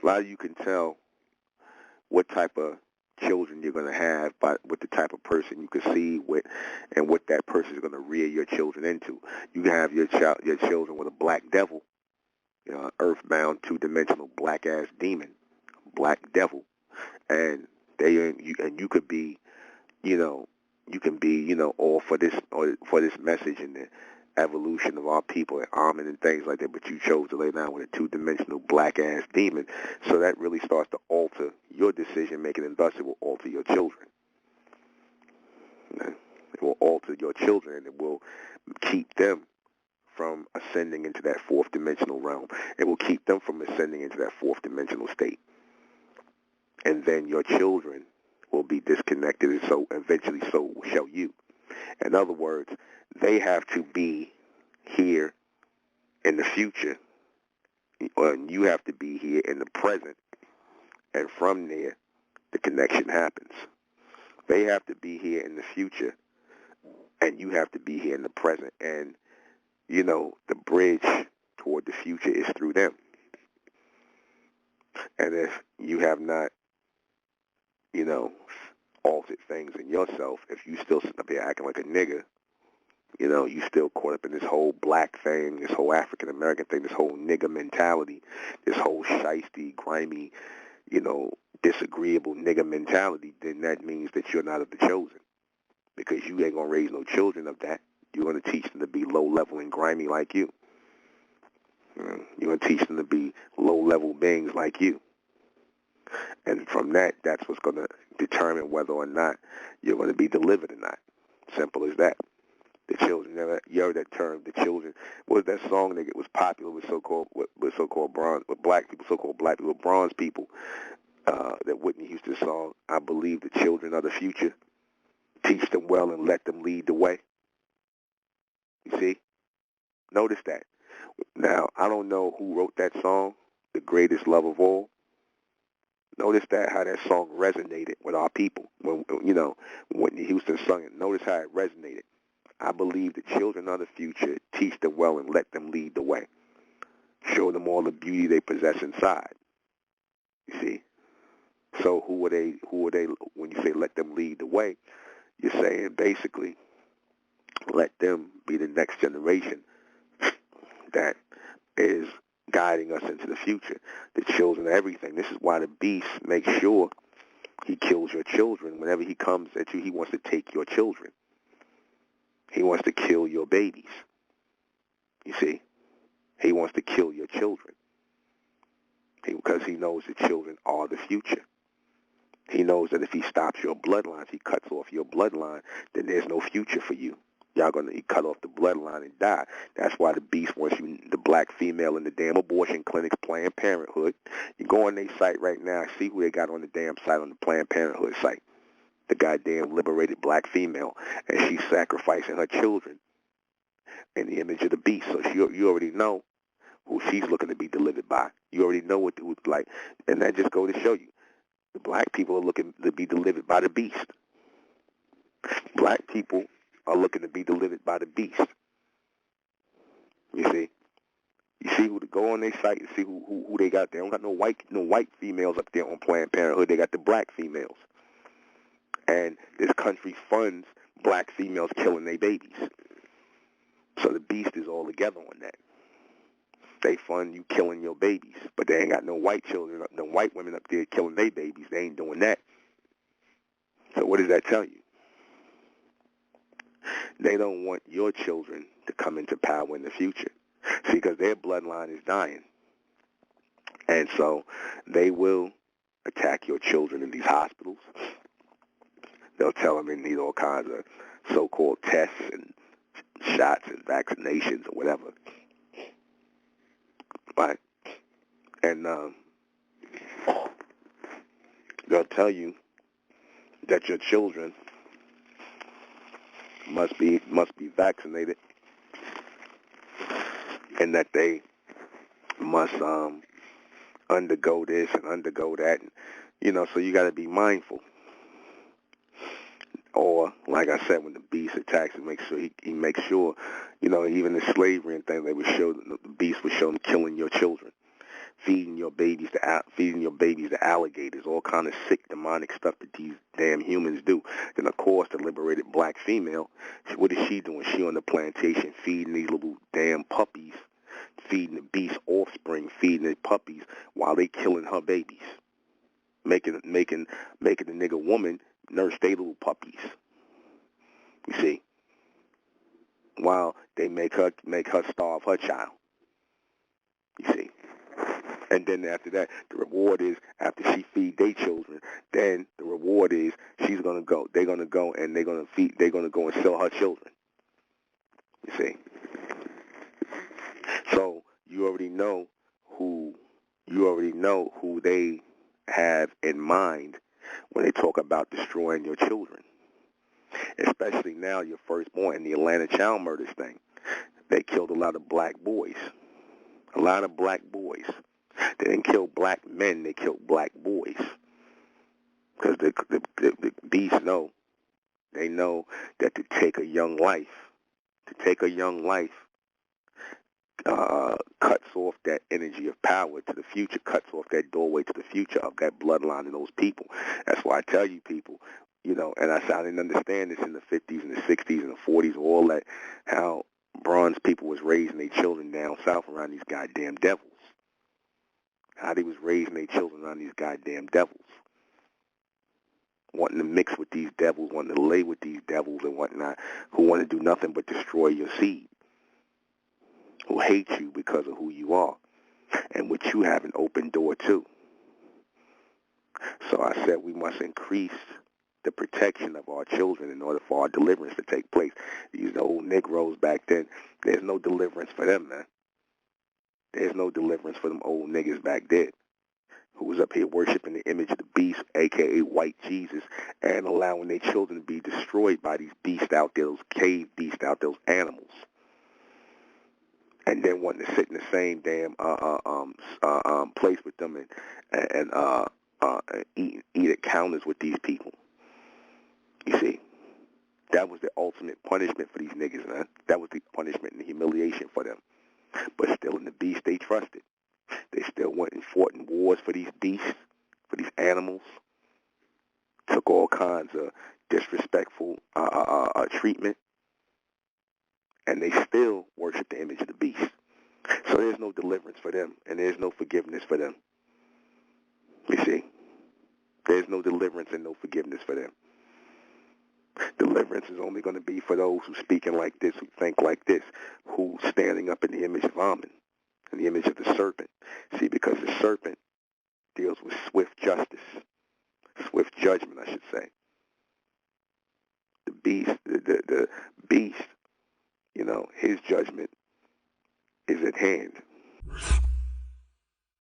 lot of you can tell what type of children you're going to have with the type of person you can see with, and what that person is going to rear your children into. You can have your children with a black devil, an earthbound, two-dimensional black-ass demon, black devil, and you could be, you can be, all for this message and the evolution of our people and arming and things like that, but you chose to lay down with a two-dimensional black-ass demon, so that really starts to alter your decision-making, and thus it will alter your children. It will alter your children, and it will keep them from ascending into that fourth dimensional realm. It will keep them from ascending into that fourth dimensional state. And then your children will be disconnected, and so eventually so shall you. In other words, they have to be here in the future, and you have to be here in the present, and from there, the connection happens. They have to be here in the future, and you have to be here in the present, and, the bridge toward the future is through them. And if you have not, altered things in yourself, if you still sit up here acting like a nigga, you still caught up in this whole black thing, this whole African American thing, this whole nigga mentality, this whole shiesty, grimy, disagreeable nigga mentality, then that means that you're not of the chosen, because you ain't gonna raise no children of that. You're gonna teach them to be low level and grimy like you. You're gonna teach them to be low level beings like you. And from that's what's going to determine whether or not you're going to be delivered or not. Simple as that. The children, you heard that term, the children. What was that song that was popular with so-called bronze, with black people, so-called black people, bronze people, that Whitney Houston song, I believe the children are the future. Teach them well and let them lead the way. You see? Notice that. Now, I don't know who wrote that song, The Greatest Love of All. Notice how that song resonated with our people. When Whitney Houston sung it, notice how it resonated. I believe the children are the future. Teach them well and let them lead the way. Show them all the beauty they possess inside. You see? So who are they, when you say let them lead the way, you're saying basically let them be the next generation that is guiding us into the future. The children are everything. This is why the beast makes sure he kills your children. Whenever he comes at you, he wants to take your children. He wants to kill your babies. You see? He wants to kill your children. Because he knows the children are the future. He knows that if he stops your bloodline, if he cuts off your bloodline, then there's no future for you. Y'all going to cut off the bloodline and die. That's why the beast wants you, the black female in the damn abortion clinics, Planned Parenthood. You go on their site right now, see who they got on the damn site, on the Planned Parenthood site. The goddamn liberated black female. And she's sacrificing her children in the image of the beast. So you already know who she's looking to be delivered by. You already know what who's like. And that just goes to show you. The black people are looking to be delivered by the beast. Black people are looking to be delivered by the beast. You see? You see who to go on their site and see who they got there. They don't got no white females up there on Planned Parenthood. They got the black females. And this country funds black females killing their babies. So the beast is all together on that. They fund you killing your babies, but they ain't got no white children, no white women up there killing their babies. They ain't doing that. So what does that tell you? They don't want your children to come into power in the future. See, because their bloodline is dying. And so they will attack your children in these hospitals. They'll tell them they need all kinds of so-called tests and shots and vaccinations or whatever. Right? And they'll tell you that your children must be vaccinated, and that they must undergo this and undergo that, and, so you got to be mindful. Or, like I said, when the beast attacks, he makes sure, even the slavery and things, they would show, the beast would show them killing your children. feeding your babies to alligators, all kind of sick demonic stuff that these damn humans do. Then of course the liberated black female, what is she doing? She on the plantation feeding these little damn puppies, feeding the beast offspring, feeding the puppies while they killing her babies, making the nigga woman nurse their little puppies. You see, while they make her starve her child. You see. And then after that, the reward is, after she feed their children, then the reward is they're gonna go and they're gonna go and sell her children. You see. So you already know who they have in mind when they talk about destroying your children. Especially now, your firstborn, in the Atlanta child murders thing. They killed a lot of black boys. A lot of black boys. They didn't kill black men, they killed black boys. Because the beasts know, they know that to take a young life cuts off that energy of power to the future, cuts off that doorway to the future of that bloodline of those people. That's why I tell you people, you know, and I didn't understand this in the 50s and the 60s and the 40s, all that, how bronze people was raising their children down south around these goddamn devils. How they was raising their children around these goddamn devils. Wanting to mix with these devils, wanting to lay with these devils and whatnot, who want to do nothing but destroy your seed. Who hate you because of who you are. And which you have an open door to. So I said we must increase the protection of our children in order for our deliverance to take place. These old Negroes back then, there's no deliverance for them, man. There's no deliverance for them old niggas back then who was up here worshiping the image of the beast, a.k.a. white Jesus, and allowing their children to be destroyed by these beasts out there, those cave beasts out there, those animals. And then wanting to sit in the same damn place with them and eat at counters with these people. You see, that was the ultimate punishment for these niggas, man. That was the punishment and the humiliation for them. But still in the beast they trusted. They still went and fought in wars for these beasts, for these animals. Took all kinds of disrespectful treatment. And they still worship the image of the beast. So there's no deliverance for them, and there's no forgiveness for them. You see? There's no deliverance and no forgiveness for them. Deliverance is only going to be for those who speaking like this, who think like this, who standing up in the image of Amen, in the image of the serpent. See, because the serpent deals with swift justice, swift judgment, I should say. The beast, you know, his judgment is at hand.